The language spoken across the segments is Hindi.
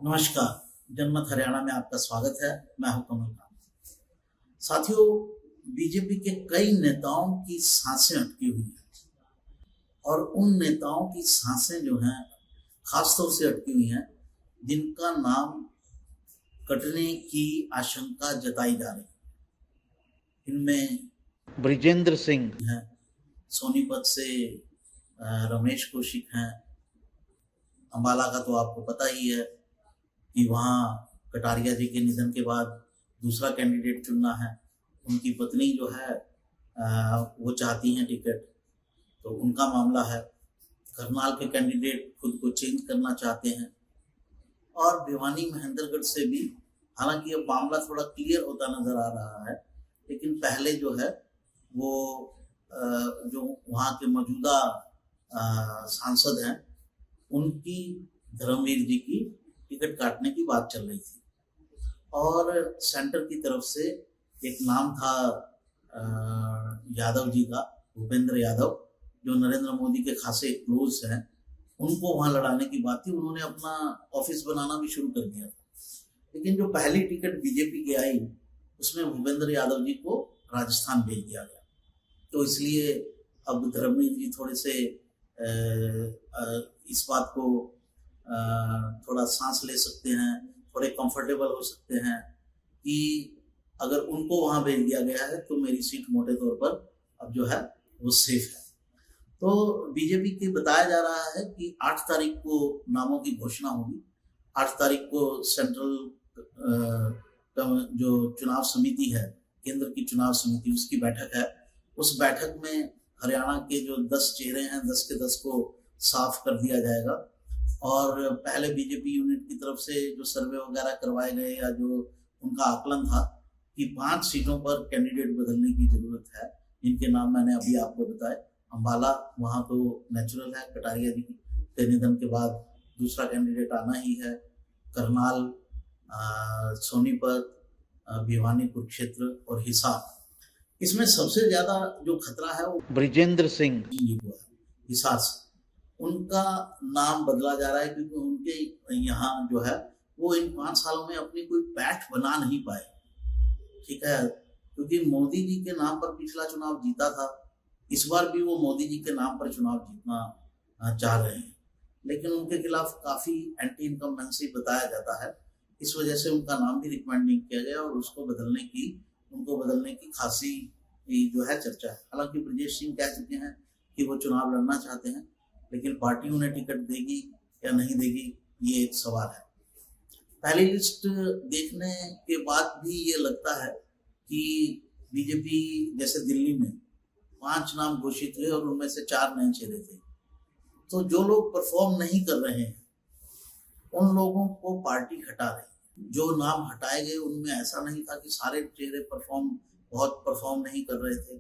नमस्कार। जनमत हरियाणा में आपका स्वागत है। मैं हूं कमल कांत। साथियों, बीजेपी के कई नेताओं की सांसें अटकी हुई हैं और उन नेताओं की सांसें जो हैं खासतौर से अटकी हुई हैं जिनका नाम कटने की आशंका जताई जा रही है। इनमें ब्रिजेंद्र सिंह हैं, सोनीपत से रमेश कौशिक हैं। अंबाला का तो आपको पता ही है कि वहाँ कटारिया जी के निधन के बाद दूसरा कैंडिडेट चुनना है। उनकी पत्नी जो है वो चाहती हैं टिकट, तो उनका मामला है। करनाल के कैंडिडेट खुद को चेंज करना चाहते हैं और भिवानी महेंद्रगढ़ से भी, हालांकि अब मामला थोड़ा क्लियर होता नजर आ रहा है, लेकिन पहले जो है वो जो वहाँ के मौजूदा सांसद हैं उनकी धर्मवीर जी की टिकट काटने की बात चल रही थी और सेंटर की तरफ से एक नाम था यादव जी का, भूपेंद्र यादव, जो नरेंद्र मोदी के खासे क्लोज हैं। उनको वहां लड़ाने की बात थी। उन्होंने अपना ऑफिस बनाना भी शुरू कर दिया था, लेकिन जो पहली टिकट बीजेपी की आई उसमें भूपेंद्र यादव जी को राजस्थान भेज दिया गया। तो इसलिए अब धर्मवीर जी थोड़े से इस बात को थोड़ा सांस ले सकते हैं, थोड़े कंफर्टेबल हो सकते हैं कि अगर उनको वहां भेज दिया गया है तो मेरी सीट मोटे तौर पर अब जो है वो सेफ है। तो बीजेपी के बताया जा रहा है कि 8 तारीख को नामों की घोषणा होगी। 8 तारीख को सेंट्रल जो चुनाव समिति है, केंद्र की चुनाव समिति, उसकी बैठक है। उस बैठक में हरियाणा के जो 10 चेहरे हैं, 10 के 10 को साफ कर दिया जाएगा। और पहले बीजेपी यूनिट की तरफ से जो सर्वे वगैरह करवाए गए या जो उनका आकलन था कि 5 सीटों पर कैंडिडेट बदलने की जरूरत है, जिनके नाम मैंने अभी आपको बताए। अंबाला, वहाँ तो नेचुरल है, कटारिया जी के निधन के बाद दूसरा कैंडिडेट आना ही है। करनाल, सोनीपत, भिवानी, कुरुक्षेत्र और हिसार। इसमें सबसे ज्यादा जो खतरा है वो ब्रिजेंद्र सिंह हिसार से उनका नाम बदला जा रहा है, क्योंकि उनके यहाँ जो है वो इन 5 सालों में अपनी कोई पैठ बना नहीं पाए। ठीक है, क्योंकि मोदी जी के नाम पर पिछला चुनाव जीता था, इस बार भी वो मोदी जी के नाम पर चुनाव जीतना चाह रहे हैं, लेकिन उनके खिलाफ काफी एंटी इनकम्बेंसी बताया जाता है। इस वजह से उनका नाम भी रिकमेंड नहीं किया गया और उनको बदलने की खासी जो है चर्चा है। हालांकि ब्रजेश सिंह कह चुके हैं कि वो चुनाव लड़ना चाहते हैं, लेकिन पार्टी उन्हें टिकट देगी या नहीं देगी ये एक सवाल है। पहली लिस्ट देखने के बाद भी ये लगता है कि बीजेपी, जैसे दिल्ली में 5 नाम घोषित हुए और उनमें से 4 नए चेहरे थे, तो जो लोग परफॉर्म नहीं कर रहे हैं उन लोगों को पार्टी हटा रही है। जो नाम हटाए गए उनमें ऐसा नहीं था कि सारे चेहरे बहुत परफॉर्म नहीं कर रहे थे।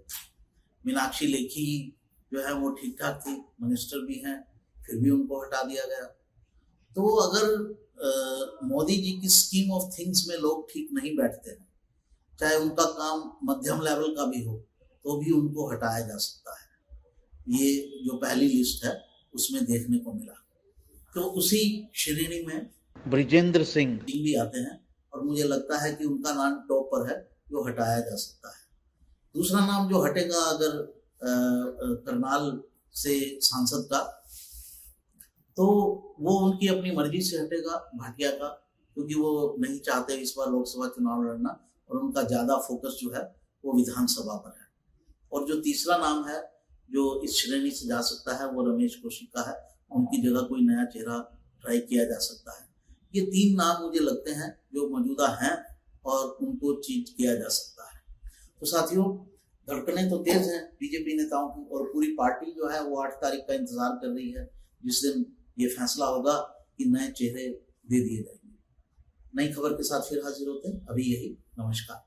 मीनाक्षी लेखी जो है वो ठीक ठाक थी, मिनिस्टर भी हैं, फिर भी उनको हटा दिया गया। तो अगर मोदी जी की स्कीम ऑफ थिंग्स में लोग ठीक नहीं बैठते हैं, चाहे उनका काम मध्यम लेवल का भी हो, तो भी उनको हटाया जा सकता है। ये जो पहली लिस्ट है उसमें देखने को मिला। तो उसी श्रेणी में ब्रिजेंद्र सिंह भी आते हैं और मुझे लगता है कि उनका नाम टॉप पर है, जो हटाया जा सकता है। दूसरा नाम जो हटेगा अगर करनाल से सांसद का, तो वो उनकी अपनी मर्जी से हटेगा, भाटिया का, क्योंकि वो नहीं चाहते इस बार लोकसभा चुनाव लड़ना और उनका ज्यादा फोकस जो है वो विधानसभा पर है। और जो तीसरा नाम है जो इस श्रेणी से जा सकता है वो रमेश कौशिक का है। उनकी जगह कोई नया चेहरा ट्राई किया जा सकता है। ये 3 नाम मुझे लगते हैं जो मौजूदा हैं और उनको चेंज किया जा सकता है। तो साथियों, धड़कनें तो तेज हैं बीजेपी नेताओं की और पूरी पार्टी जो है वो 8 तारीख का इंतजार कर रही है, जिस दिन ये फैसला होगा कि नए चेहरे दे दिए जाएंगे। नई खबर के साथ फिर हाजिर होते हैं। अभी यही, नमस्कार।